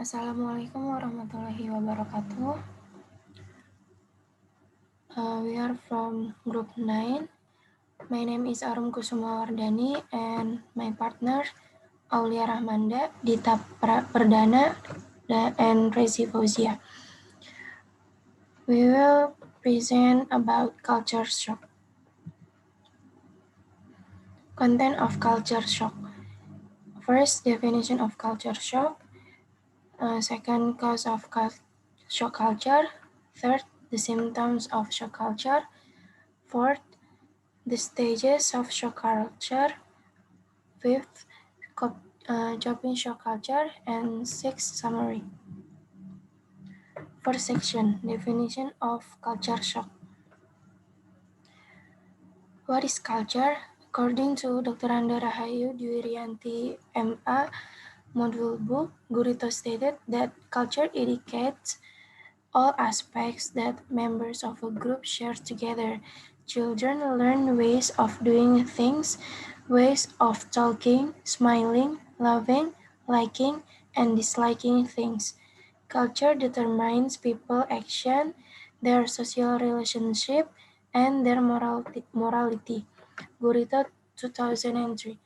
Assalamualaikum warahmatullahi wabarakatuh. We are from group 9. My name is Arum Kusumawardani and my partner Aulia Rahmanda, Dita Perdana, and Rezi Fauzia. We will present about culture shock. Content of culture shock. First, definition of culture shock. Second, cause of shock culture. Third, the symptoms of shock culture. Fourth, the stages of shock culture. Fifth, coping shock culture. And sixth, summary. First section, definition of culture shock. What is culture? According to Dr. Anda Rahayu Dwirianti MA, Module Book, Gurito stated that culture indicates all aspects that members of a group share together. Children learn ways of doing things, ways of talking, smiling, loving, liking, and disliking things. Culture determines people's action, their social relationship, and their morality. Gurito 2003.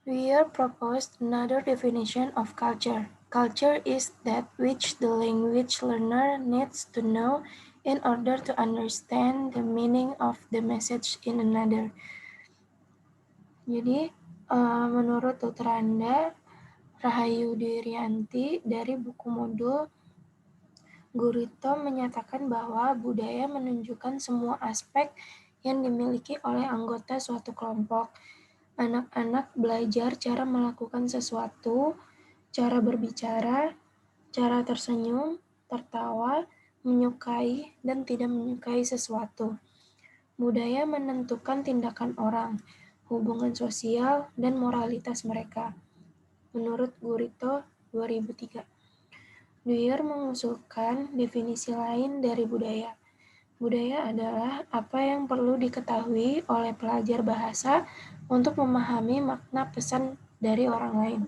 We have proposed another definition of culture. Culture is that which the language learner needs to know in order to understand the meaning of the message in another. Jadi, menurut Dr. Anda Rahayu Dwirianti dari buku modul, Gurito menyatakan bahwa budaya menunjukkan semua aspek yang dimiliki oleh anggota suatu kelompok. Anak-anak belajar cara melakukan sesuatu, cara berbicara, cara tersenyum, tertawa, menyukai, dan tidak menyukai sesuatu. Budaya menentukan tindakan orang, hubungan sosial, dan moralitas mereka. Menurut Gurito 2003. Dwyer mengusulkan definisi lain dari budaya. Budaya adalah apa yang perlu diketahui oleh pelajar bahasa untuk memahami makna pesan dari orang lain.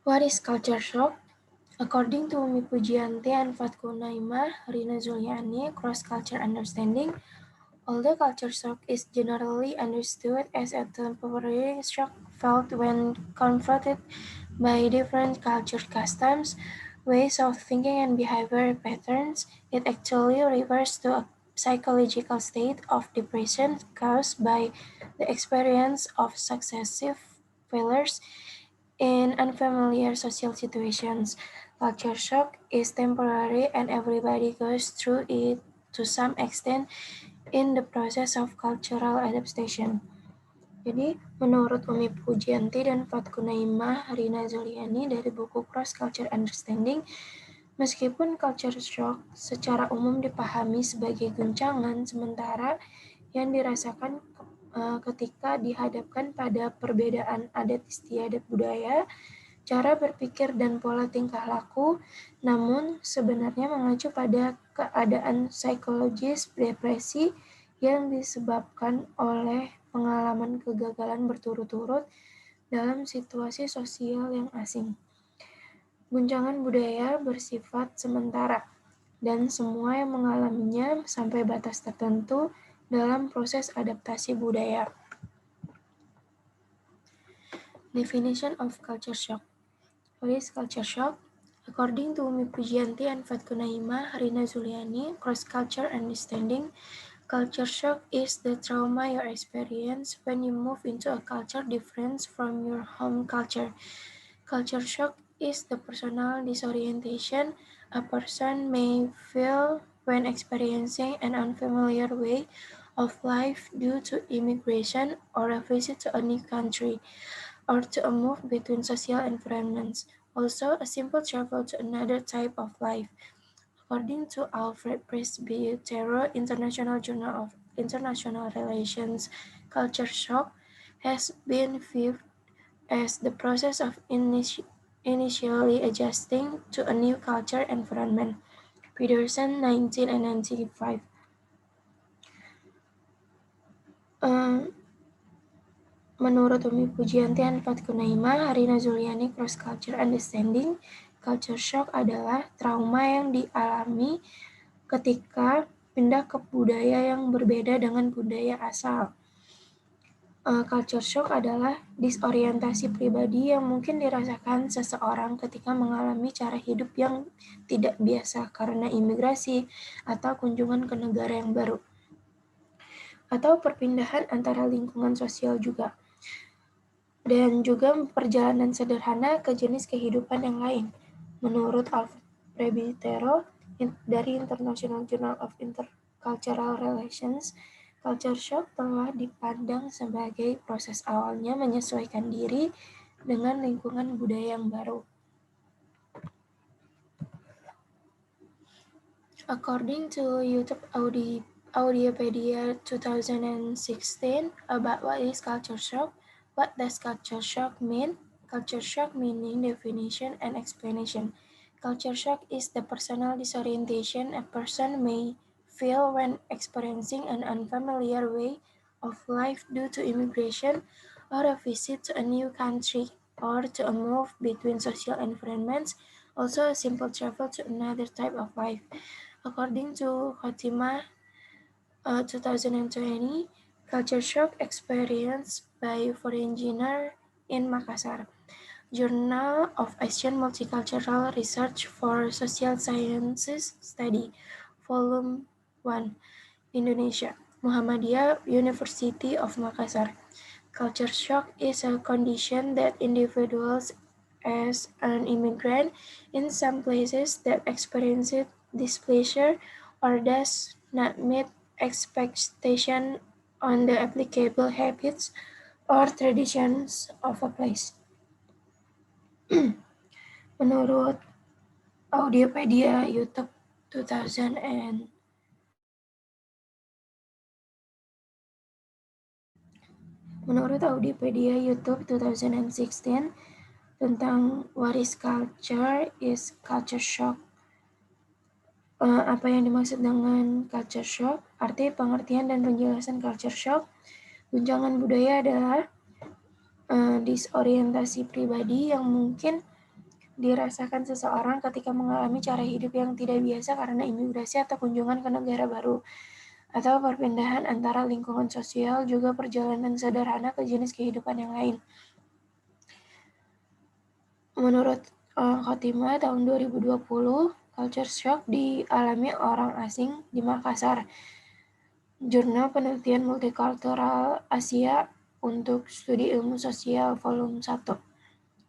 What is culture shock? According to Umi Pujianti and Fatku Naimah, Rina Zuliani, Cross-Culture Understanding, although culture shock is generally understood as a temporary shock felt when confronted by different culture customs, ways of thinking and behavior patterns, it actually refers to a psychological state of depression caused by the experience of successive failures in unfamiliar social situations. Culture shock is temporary and everybody goes through it to some extent in the process of cultural adaptation. Jadi, menurut Umi Pujianti dan Fatku Naimah Rina Zuliani dari buku Cross Culture Understanding, meskipun culture shock secara umum dipahami sebagai guncangan sementara yang dirasakan ketika dihadapkan pada perbedaan adat istiadat budaya, cara berpikir dan pola tingkah laku, namun sebenarnya mengacu pada keadaan psikologis depresi yang disebabkan oleh pengalaman kegagalan berturut-turut dalam situasi sosial yang asing. Guncangan budaya bersifat sementara, dan semua yang mengalaminya sampai batas tertentu dalam proses adaptasi budaya. Definition of culture shock. What is culture shock? According to Umi Pujianti and Fatku Naimah Rina Zuliani, Cross-Culture Understanding, culture shock is the trauma you experience when you move into a culture different from your home culture. Culture shock is the personal disorientation a person may feel when experiencing an unfamiliar way of life due to immigration or a visit to a new country, or to a move between social environments. Also, a simple travel to another type of life. According to Alfred Presbytero, International Journal of International Relations, culture shock has been viewed as the process of initially adjusting to a new culture environment. Peterson, 1995. Menurut Umi Pujianti dan Fatkunaima, Harina Zuliani Cross Culture Understanding, culture shock adalah trauma yang dialami ketika pindah ke budaya yang berbeda dengan budaya asal. Culture shock adalah disorientasi pribadi yang mungkin dirasakan seseorang ketika mengalami cara hidup yang tidak biasa karena imigrasi atau kunjungan ke negara yang baru, atau perpindahan antara lingkungan sosial juga, dan juga perjalanan sederhana ke jenis kehidupan yang lain. Menurut Alfred Prebitero dari International Journal of Intercultural Relations, culture shock telah dipandang sebagai proses awalnya menyesuaikan diri dengan lingkungan budaya yang baru. According to YouTube Audiopedia 2016 about what is culture shock, what does culture shock mean? Culture shock meaning, definition, and explanation. Culture shock is the personal disorientation a person may feel when experiencing an unfamiliar way of life due to immigration or a visit to a new country or to a move between social environments, also a simple travel to another type of life. According to Fatima 2020, culture shock experienced by foreigner in Makassar. Journal of Asian Multicultural Research for Social Sciences Study, Volume 1, Indonesia, Muhammadiyah University of Makassar. Culture shock is a condition that individuals as an immigrant in some places that experience displeasure or does not meet expectation on the applicable habits or traditions of a place. Menurut Audiopedia YouTube 2000 and Menurut Audiopedia YouTube 2016 tentang what is culture is culture shock. Apa yang dimaksud dengan culture shock? Arti, pengertian, dan penjelasan culture shock. Guncangan budaya adalah disorientasi pribadi yang mungkin dirasakan seseorang ketika mengalami cara hidup yang tidak biasa karena imigrasi atau kunjungan ke negara baru, atau perpindahan antara lingkungan sosial, juga perjalanan sederhana ke jenis kehidupan yang lain. Menurut Khotimah tahun 2020, culture shock dialami orang asing di Makassar. Jurnal Penelitian Multikultural Asia untuk Studi Ilmu Sosial Volume 1,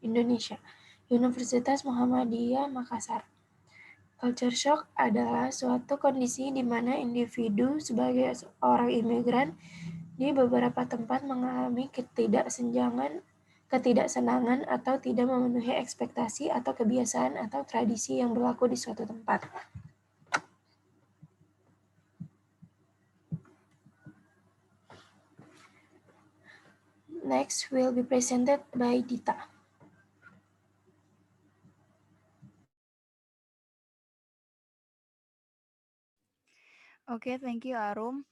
Indonesia, Universitas Muhammadiyah Makassar. Culture shock adalah suatu kondisi di mana individu sebagai orang imigran di beberapa tempat mengalami ketidaksenangan atau tidak memenuhi ekspektasi atau kebiasaan atau tradisi yang berlaku di suatu tempat. Next will be presented by Dita. Okay, thank you, Arum.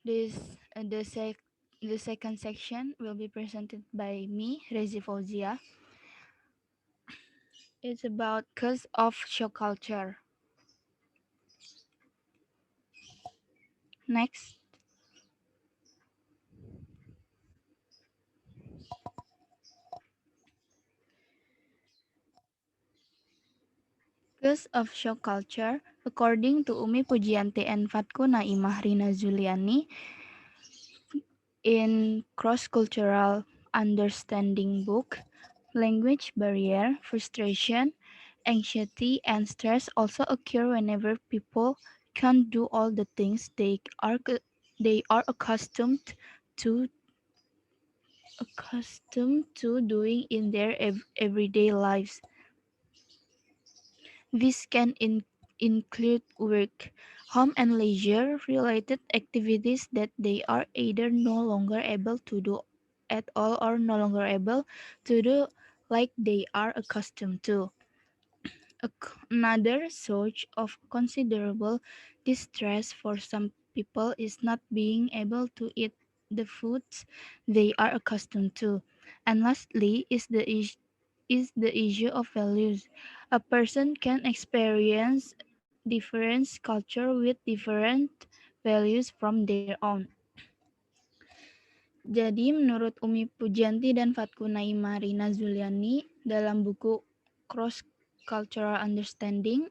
This the second section will be presented by me, Rezi Fauzia. It's about cause of shock culture. Next. Cause of shock culture, according to Umi Pujianti and Fatku Naimah Rina Zuliani, in Cross-Cultural Understanding book, language barrier, frustration, anxiety, and stress also occur whenever people can't do all the things they are accustomed to doing in their everyday lives. This can include work, home, and leisure related activities that they are either no longer able to do at all or no longer able to do like they are accustomed to. Another source of considerable distress for some people is not being able to eat the foods they are accustomed to. And lastly is the issue of values. A person can experience different culture with different values from their own. Jadi menurut Umi Pujianti dan Fatku Naima Rina Zuliani dalam buku Cross Cultural Understanding,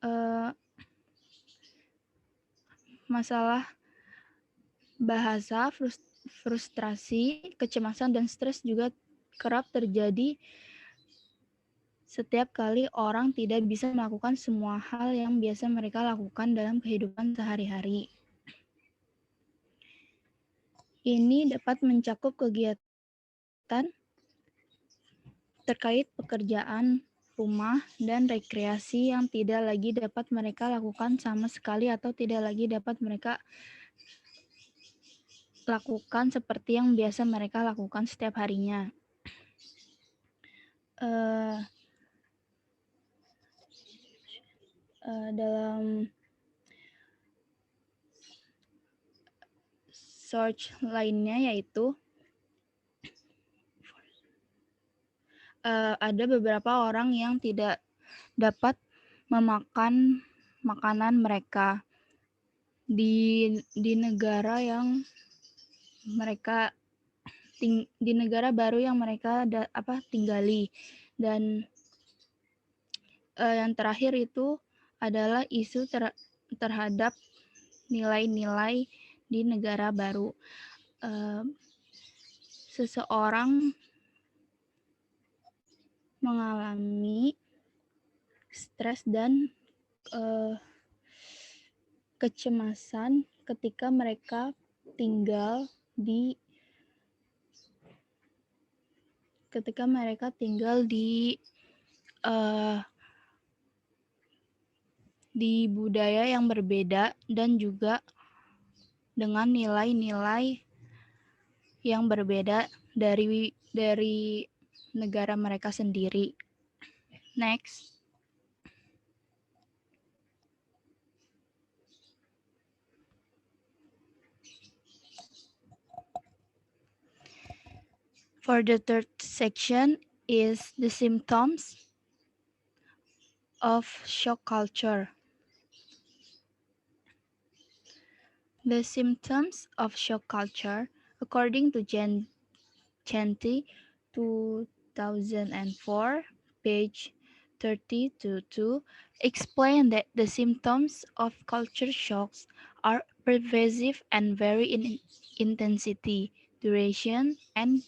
eh, masalah bahasa, frustrasi, kecemasan, dan stres juga kerap terjadi setiap kali orang tidak bisa melakukan semua hal yang biasa mereka lakukan dalam kehidupan sehari-hari. Ini dapat mencakup kegiatan terkait pekerjaan, rumah, dan rekreasi yang tidak lagi dapat mereka lakukan sama sekali atau tidak lagi dapat mereka lakukan seperti yang biasa mereka lakukan setiap harinya. Dalam search lainnya yaitu ada beberapa orang yang tidak dapat memakan makanan mereka di negara yang mereka di negara baru yang mereka tinggali. Dan yang terakhir itu adalah isu terhadap nilai-nilai di negara baru. Seseorang mengalami stres dan kecemasan ketika mereka tinggal di budaya yang berbeda dan juga dengan nilai-nilai yang berbeda dari negara mereka sendiri. Next. For the third section is the symptoms of shock culture. The symptoms of shock culture, according to Chanty 2004, page 30-2, explain that the symptoms of culture shocks are pervasive and vary in intensity, duration, and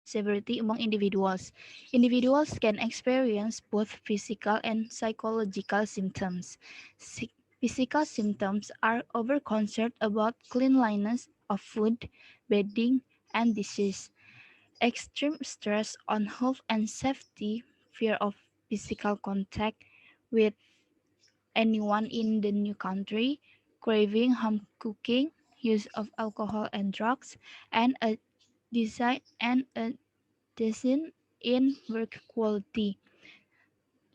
severity among individuals. Individuals can experience both physical and psychological symptoms. Physical symptoms are over-concern about cleanliness of food, bedding, and disease. Extreme stress on health and safety, fear of physical contact with anyone in the new country, craving home cooking, use of alcohol and drugs, and a desire in work quality.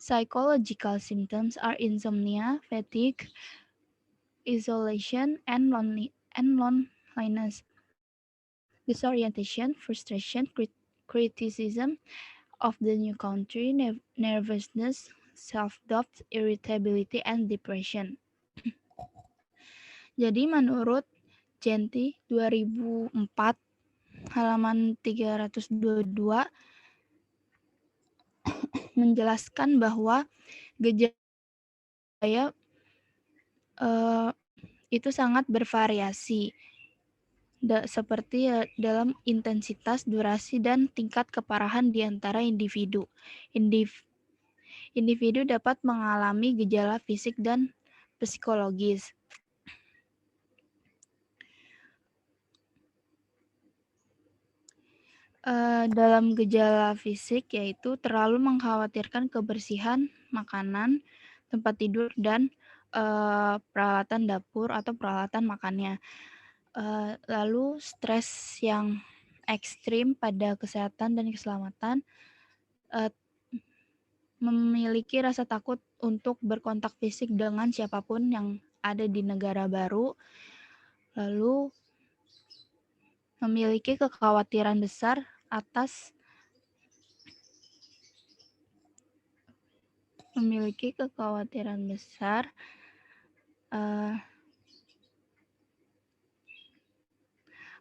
Psychological symptoms are insomnia, fatigue, isolation, and loneliness, disorientation, frustration, criticism of the new country, nervousness, self-doubt, irritability, and depression. Jadi menurut Genti 2004 halaman 322 menjelaskan bahwa gejala itu sangat bervariasi seperti dalam intensitas, durasi, dan tingkat keparahan di antara individu. Individu dapat mengalami gejala fisik dan psikologis. Dalam gejala fisik yaitu terlalu mengkhawatirkan kebersihan makanan, tempat tidur, dan peralatan dapur atau peralatan makannya. Lalu stres yang ekstrim pada kesehatan dan keselamatan, memiliki rasa takut untuk berkontak fisik dengan siapapun yang ada di negara baru, lalu memiliki kekhawatiran besar atas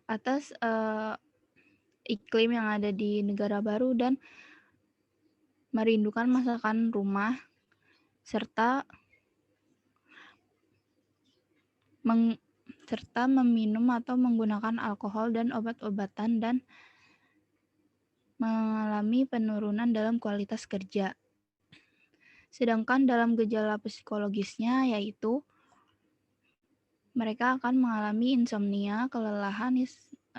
atas iklim yang ada di negara baru dan merindukan masakan rumah serta meminum atau menggunakan alkohol dan obat-obatan dan mengalami penurunan dalam kualitas kerja. Sedangkan dalam gejala psikologisnya yaitu mereka akan mengalami insomnia, kelelahan,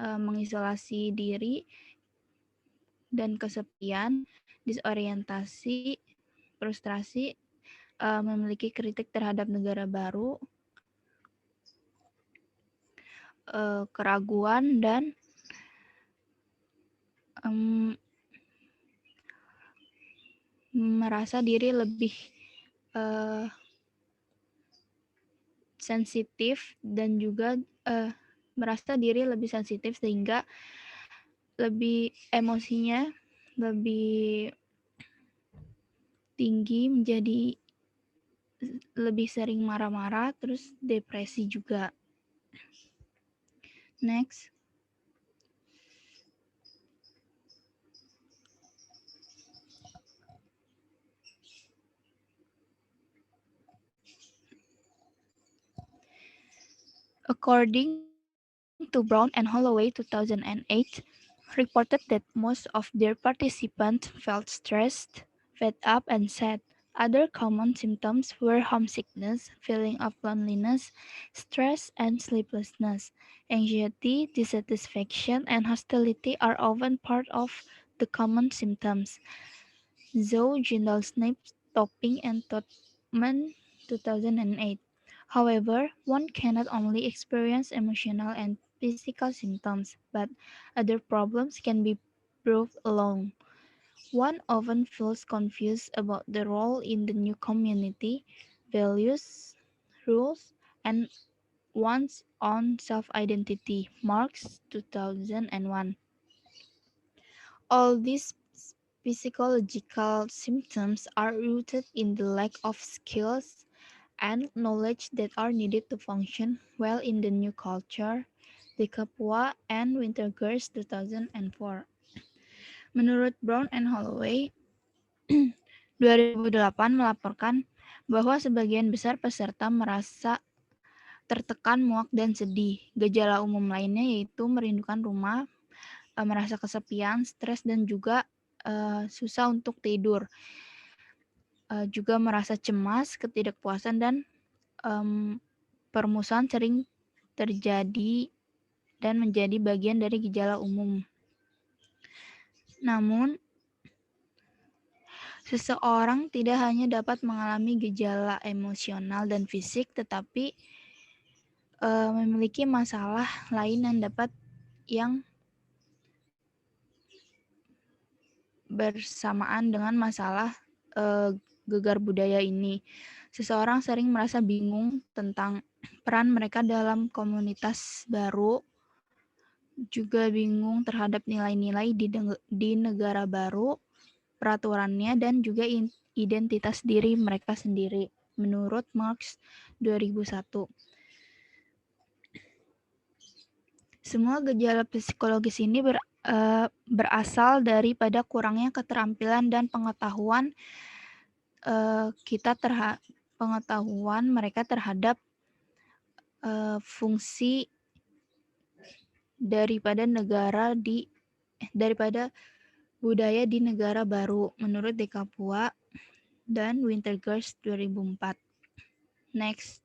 mengisolasi diri, dan kesepian, disorientasi, frustrasi, memiliki kritik terhadap negara baru, keraguan, dan merasa diri lebih sensitif dan juga merasa diri lebih sensitif sehingga lebih emosinya lebih tinggi, menjadi lebih sering marah-marah, terus depresi juga. Next. According to Brown and Holloway 2008, reported that most of their participants felt stressed, fed up, and sad. Other common symptoms were homesickness, feeling of loneliness, stress and sleeplessness. Anxiety, dissatisfaction, and hostility are often part of the common symptoms. Zhou, Jindal-Snape, Topping, and Todman 2008. However, one cannot only experience emotional and physical symptoms, but other problems can be brought along. One often feels confused about the role in the new community, values, rules, and one's own self-identity. Marx 2001. All these physiological symptoms are rooted in the lack of skills and knowledge that are needed to function well in the new culture. De Capua and Wintergers 2004. Menurut Brown and Holloway, 2008 melaporkan bahwa sebagian besar peserta merasa tertekan, muak, dan sedih. Gejala umum lainnya yaitu merindukan rumah, merasa kesepian, stres, dan juga susah untuk tidur. Juga merasa cemas, ketidakpuasan, dan permusuhan sering terjadi dan menjadi bagian dari gejala umum. Namun, seseorang tidak hanya dapat mengalami gejala emosional dan fisik, tetapi memiliki masalah lain yang bersamaan dengan masalah gegar budaya ini. Seseorang sering merasa bingung tentang peran mereka dalam komunitas baru, juga bingung terhadap nilai-nilai di negara baru, peraturannya, dan juga identitas diri mereka sendiri, menurut Marx 2001. Semua gejala psikologis ini berasal daripada kurangnya keterampilan dan pengetahuan pengetahuan mereka terhadap fungsi daripada budaya di negara baru, menurut De Capua dan Wintergers 2004. Next.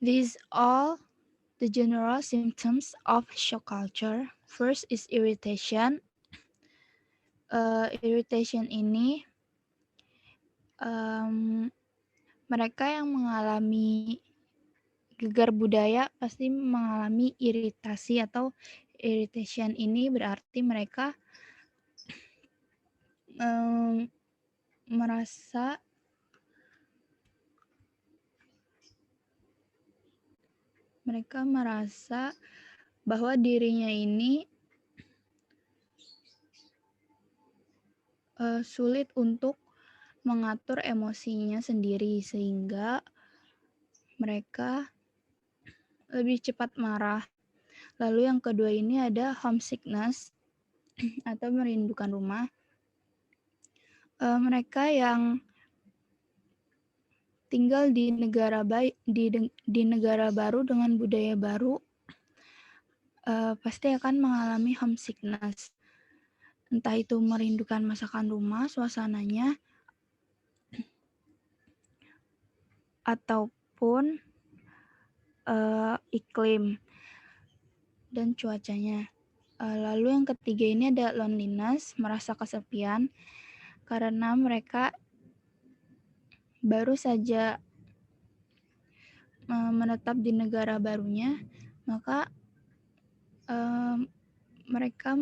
These are the general symptoms of shock culture. First is irritation. Irritation ini mereka yang mengalami gegar budaya pasti mengalami iritasi atau irritation ini berarti mereka merasa bahwa dirinya ini sulit untuk mengatur emosinya sendiri, sehingga mereka lebih cepat marah. Lalu yang kedua ini ada homesickness atau merindukan rumah. Mereka yang tinggal di negara baru dengan budaya baru pasti akan mengalami homesickness. Entah itu merindukan masakan rumah, suasananya, ataupun iklim dan cuacanya. Lalu yang ketiga ini ada loneliness, merasa kesepian karena mereka baru saja menetap di negara barunya, maka mereka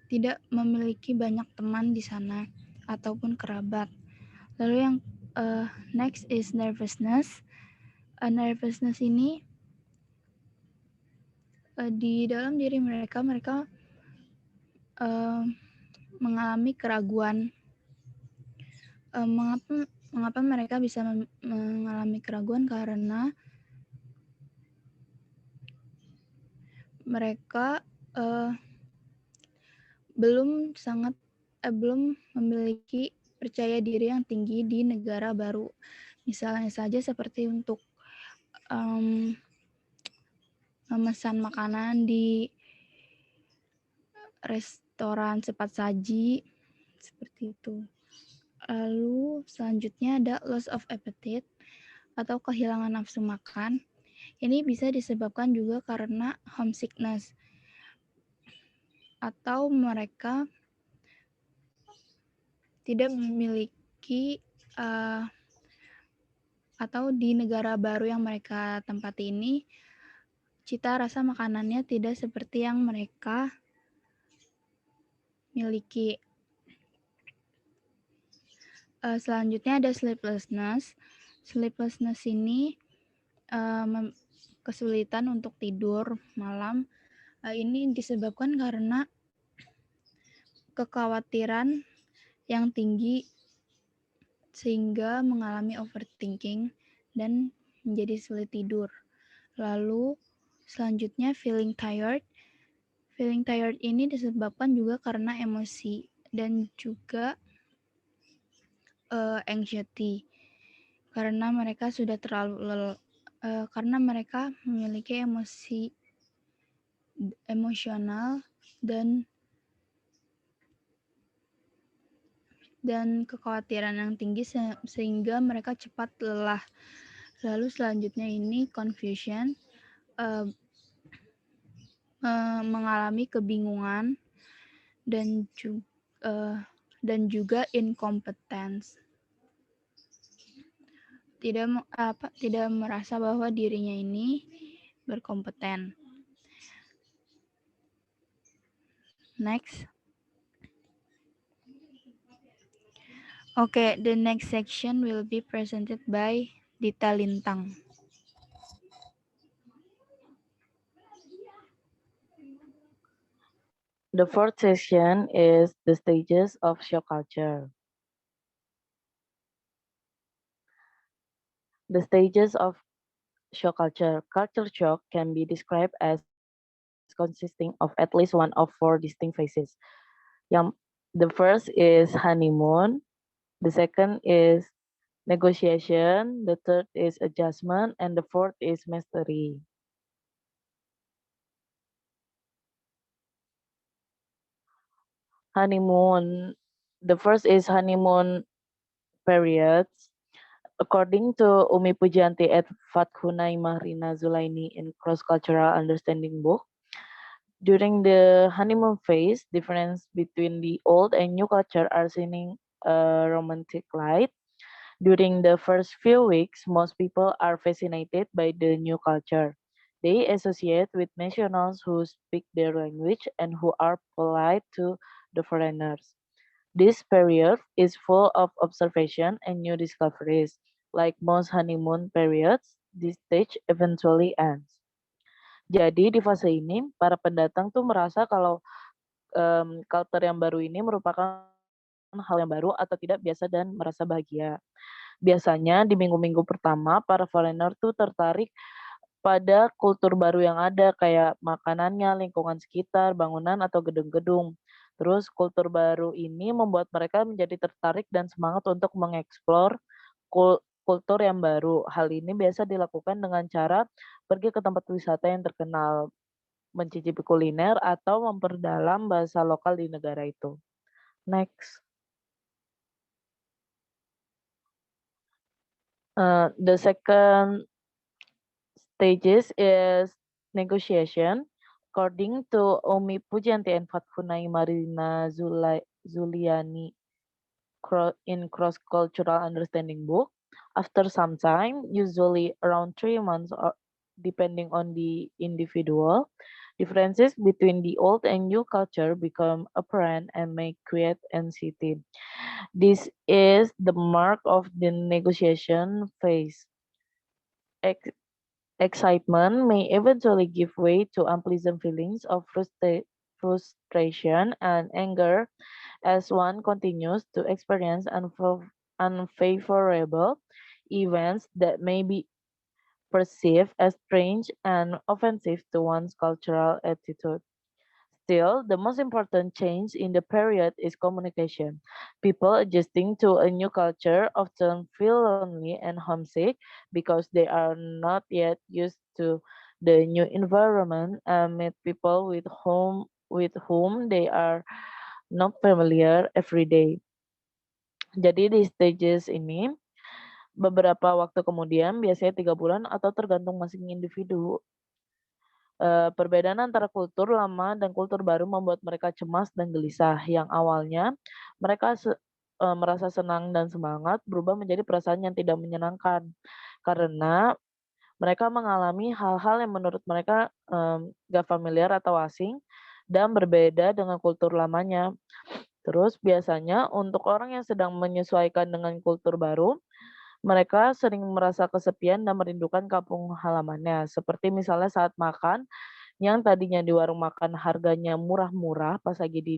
tidak memiliki banyak teman di sana ataupun kerabat. Lalu yang next is nervousness. Nervousness ini di dalam diri mereka mengalami keraguan. Mengapa mereka bisa mengalami keraguan? Karena mereka belum memiliki percaya diri yang tinggi di negara baru. Misalnya saja seperti untuk memesan makanan di restoran cepat saji, seperti itu. Lalu selanjutnya ada loss of appetite atau kehilangan nafsu makan. Ini bisa disebabkan juga karena homesickness atau mereka tidak memiliki atau di negara baru yang mereka tempati ini cita rasa makanannya tidak seperti yang mereka miliki. Selanjutnya ada sleeplessness. Sleeplessness ini kesulitan untuk tidur malam. Ini disebabkan karena kekhawatiran yang tinggi sehingga mengalami overthinking dan menjadi sulit tidur. Lalu selanjutnya feeling tired. Feeling tired ini disebabkan juga karena emosi dan juga anxiety. Karena mereka sudah karena mereka memiliki emosional dan kekhawatiran yang tinggi sehingga mereka cepat lelah. Lalu selanjutnya ini confusion, mengalami kebingungan dan juga incompetence. Tidak merasa bahwa dirinya ini berkompeten. Next. Okay, the next section will be presented by Dita Lintang. The fourth section is the stages of shock culture. The stages of shock culture. Culture shock can be described as consisting of at least one of four distinct phases. The first is honeymoon, the second is negotiation, the third is adjustment, and the fourth is mastery. Honeymoon. The first is honeymoon periods. According to Umi Pujianti at Fathunaimah Rina Zulaini in Cross Cultural Understanding book, during the honeymoon phase, difference between the old and new culture are seen in a romantic light. During the first few weeks, most people are fascinated by the new culture. They associate with nationals who speak their language and who are polite to the foreigners. This period is full of observation and new discoveries. Like most honeymoon periods, this stage eventually ends. Jadi di fase ini, para pendatang tuh merasa kalau culture yang baru ini merupakan hal yang baru atau tidak biasa dan merasa bahagia. Biasanya di minggu-minggu pertama, para foreigner tuh tertarik pada kultur baru yang ada kayak makanannya, lingkungan sekitar, bangunan atau gedung-gedung. Terus kultur baru ini membuat mereka menjadi tertarik dan semangat untuk mengeksplor kultur yang baru. Hal ini biasa dilakukan dengan cara pergi ke tempat wisata yang terkenal, mencicipi kuliner atau memperdalam bahasa lokal di negara itu. Next. The second stages is negotiation. According to Umi Pujanti and Fathunai Marina Zuliani in Cross-Cultural Understanding book, after some time, usually around 3 months or depending on the individual, differences between the old and new culture become apparent and may create anxiety. This is the mark of the negotiation phase. Excitement may eventually give way to unpleasant feelings of frustration and anger as one continues to experience unfavorable events that may be perceived as strange and offensive to one's cultural attitude. Still, the most important change in the period is communication. People adjusting to a new culture often feel lonely and homesick because they are not yet used to the new environment and meet people with whom they are not familiar every day. Jadi di stages ini beberapa waktu kemudian, biasanya 3 bulan atau tergantung masing individu, perbedaan antara kultur lama dan kultur baru membuat mereka cemas dan gelisah. Yang awalnya mereka merasa senang dan semangat berubah menjadi perasaan yang tidak menyenangkan karena mereka mengalami hal-hal yang menurut mereka gak familiar atau asing dan berbeda dengan kultur lamanya. Terus biasanya untuk orang yang sedang menyesuaikan dengan kultur baru, mereka sering merasa kesepian dan merindukan kampung halamannya. Seperti misalnya saat makan, yang tadinya di warung makan harganya murah-murah pas lagi di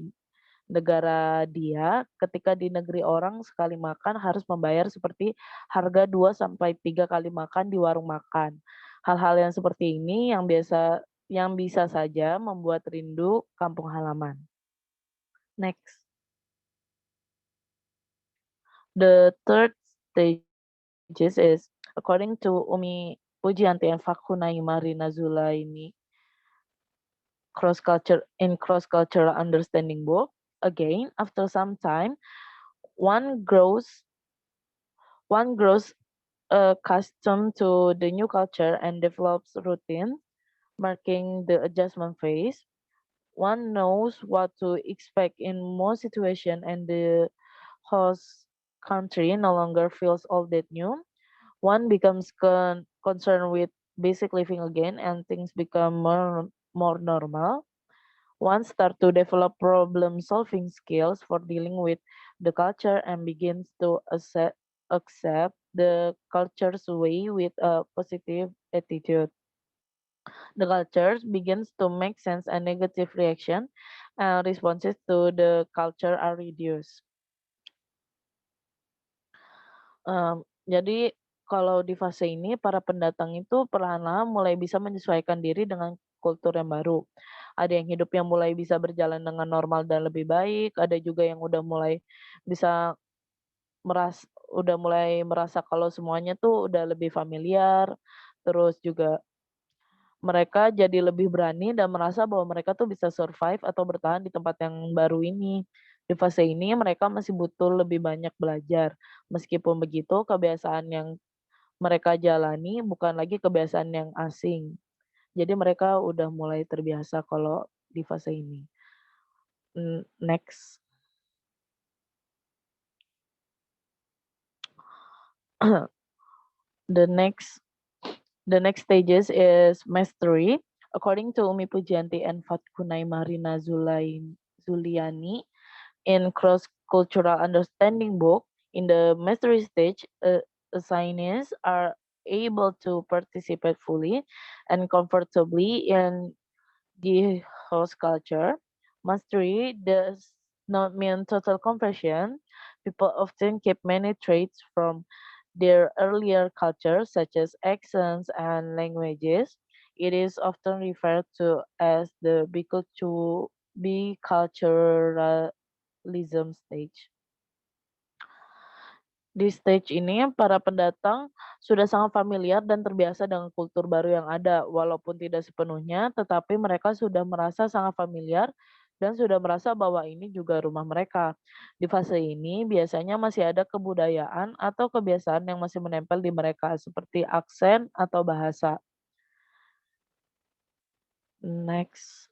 negara dia, ketika di negeri orang sekali makan harus membayar seperti harga 2 sampai 3 kali makan di warung makan. Hal-hal yang seperti ini yang bisa saja membuat rindu kampung halaman. Next. The third stages is, according to Umi Pujianti and Fakhunai Marina Zulaini, cross-cultural understanding book. Again, after some time, one grows accustomed to the new culture and develops routine, marking the adjustment phase. One knows what to expect in most situations, and the host country no longer feels all that new. One becomes concerned with basic living again, and things become more normal. One starts to develop problem-solving skills for dealing with the culture and begins to accept the culture's way with a positive attitude. The culture begins to make sense and negative reaction and responses to the culture are reduced. Jadi kalau di fase ini para pendatang itu perlahan-lahan mulai bisa menyesuaikan diri dengan kultur yang baru. Ada yang hidupnya mulai bisa berjalan dengan normal dan lebih baik, ada juga yang udah mulai bisa merasa kalau semuanya tuh udah lebih familiar, terus juga mereka jadi lebih berani dan merasa bahwa mereka tuh bisa survive atau bertahan di tempat yang baru ini. Di fase ini mereka masih butuh lebih banyak belajar. Meskipun begitu, kebiasaan yang mereka jalani bukan lagi kebiasaan yang asing. Jadi mereka udah mulai terbiasa kalau di fase ini. Next. The next stages is mastery. According to Umi Pujianti and Fatkunai Marina Zuliani in cross-cultural understanding book, in the mastery stage, assignees are able to participate fully and comfortably in the host culture. Mastery does not mean total compression. People often keep many traits from their earlier cultures, such as accents and languages. It is often referred to as the biculturalism stage. Di stage ini, para pendatang sudah sangat familiar dan terbiasa dengan kultur baru yang ada, walaupun tidak sepenuhnya, tetapi mereka sudah merasa sangat familiar dan sudah merasa bahwa ini juga rumah mereka. Di fase ini, biasanya masih ada kebudayaan atau kebiasaan yang masih menempel di mereka, seperti aksen atau bahasa. Next.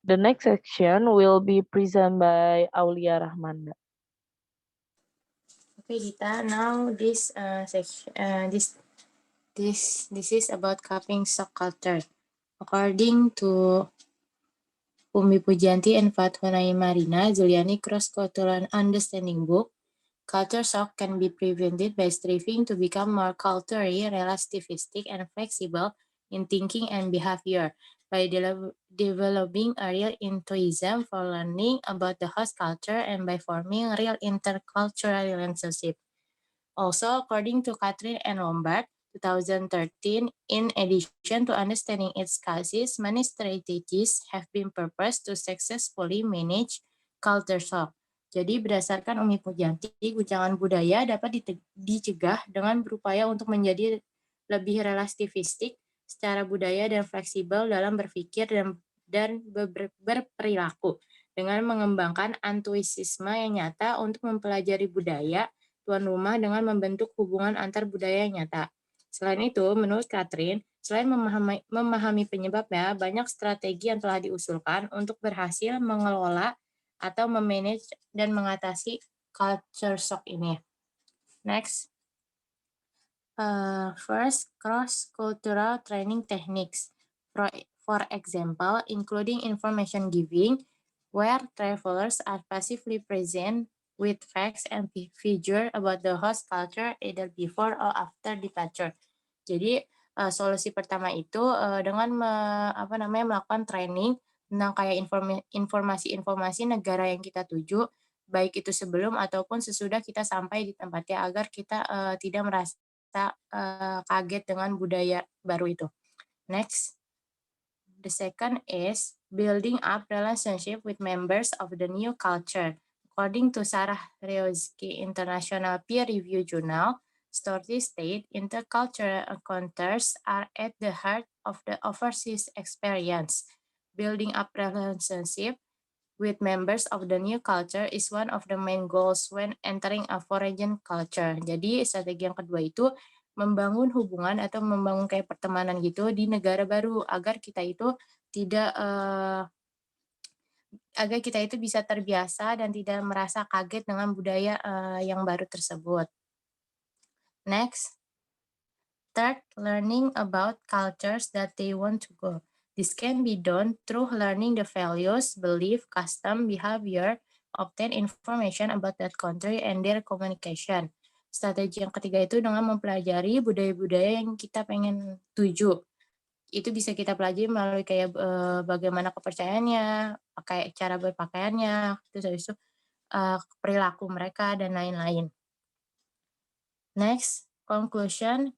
The next section will be presented by Aulia Rahmanda. Okay, Gita. Now this section, this is about cupping shock culture. According to Umi Pujianti and Fatwanai Marina Zuliani Cross-Cultural Understanding book, culture shock can be prevented by striving to become more culturally relativistic and flexible in thinking and behavior, by developing a real enthusiasm for learning about the host culture and by forming real intercultural relationship. Also, according to Catherine and Lombard, 2013, in addition to understanding its causes, many strategies have been proposed to successfully manage culture shock. Jadi berdasarkan Umi Pujianti, guncangan budaya dapat dicegah dengan berupaya untuk menjadi lebih relativistik secara budaya dan fleksibel dalam berpikir dan berperilaku, dengan mengembangkan antusiasme yang nyata untuk mempelajari budaya tuan rumah dengan membentuk hubungan antar budaya yang nyata. Selain itu, menurut Catherine, selain memahami penyebabnya, banyak strategi yang telah diusulkan untuk berhasil mengelola atau memanage dan mengatasi culture shock ini. Next. First, cross-cultural training techniques. For example, including information giving, where travelers are passively present with facts and figure about the host culture either before or after departure. Jadi solusi pertama itu dengan melakukan training tentang kayak informasi-informasi negara yang kita tuju, baik itu sebelum ataupun sesudah kita sampai di tempatnya, agar kita tidak merasa kaget dengan budaya baru itu. Next. The second is building up relationship with members of the new culture. According to Sarah Ryoski International Peer Review Journal, Storti state intercultural encounters are at the heart of the overseas experience. Building up relationship with members of the new culture is one of the main goals when entering a foreign culture. Jadi strategi yang kedua itu membangun hubungan atau membangun kayak pertemanan gitu di negara baru, agar kita itu tidak agar kita itu bisa terbiasa dan tidak merasa kaget dengan budaya yang baru tersebut. Next. Third, learning about cultures that they want to go. This can be done through learning the values, belief, custom, behavior, obtain information about that country and their communication. Strategi yang ketiga itu dengan mempelajari budaya-budaya yang kita pengen tuju. Itu bisa kita pelajari melalui kayak bagaimana kepercayaannya, kayak cara berpakaiannya, terus habis itu perilaku mereka dan lain-lain. Next, conclusion.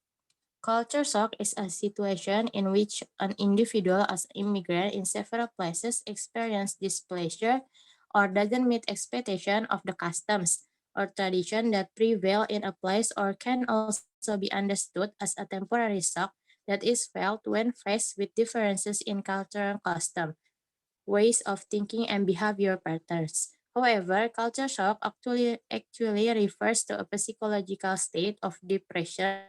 Culture shock is a situation in which an individual as an immigrant in several places experience displeasure or doesn't meet expectation of the customs or tradition that prevail in a place, or can also be understood as a temporary shock that is felt when faced with differences in culture and custom, ways of thinking and behavior patterns. However, culture shock actually refers to a psychological state of depression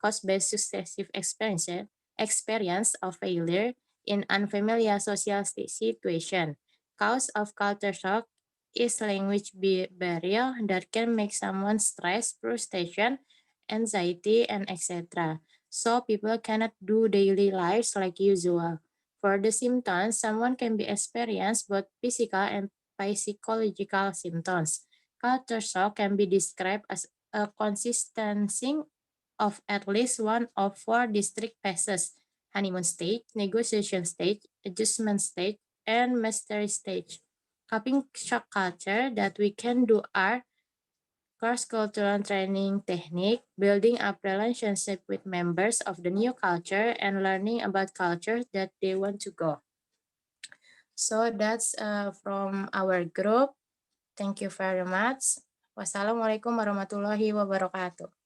caused by successive experience of failure in unfamiliar social situation. Cause of culture shock is language barrier that can make someone stress, frustration, anxiety, and etc. So people cannot do daily lives like usual. For the symptoms, someone can be experienced both physical and psychological symptoms. Culture shock can be described as a consistency of at least one of 4 distinct phases: honeymoon stage, negotiation stage, adjustment stage, and mastery stage. Coping shock culture that we can do are cross-cultural training technique, building up relationship with members of the new culture, and learning about culture that they want to go. So that's from our group. Thank you very much. Wassalamualaikum warahmatullahi wabarakatuh.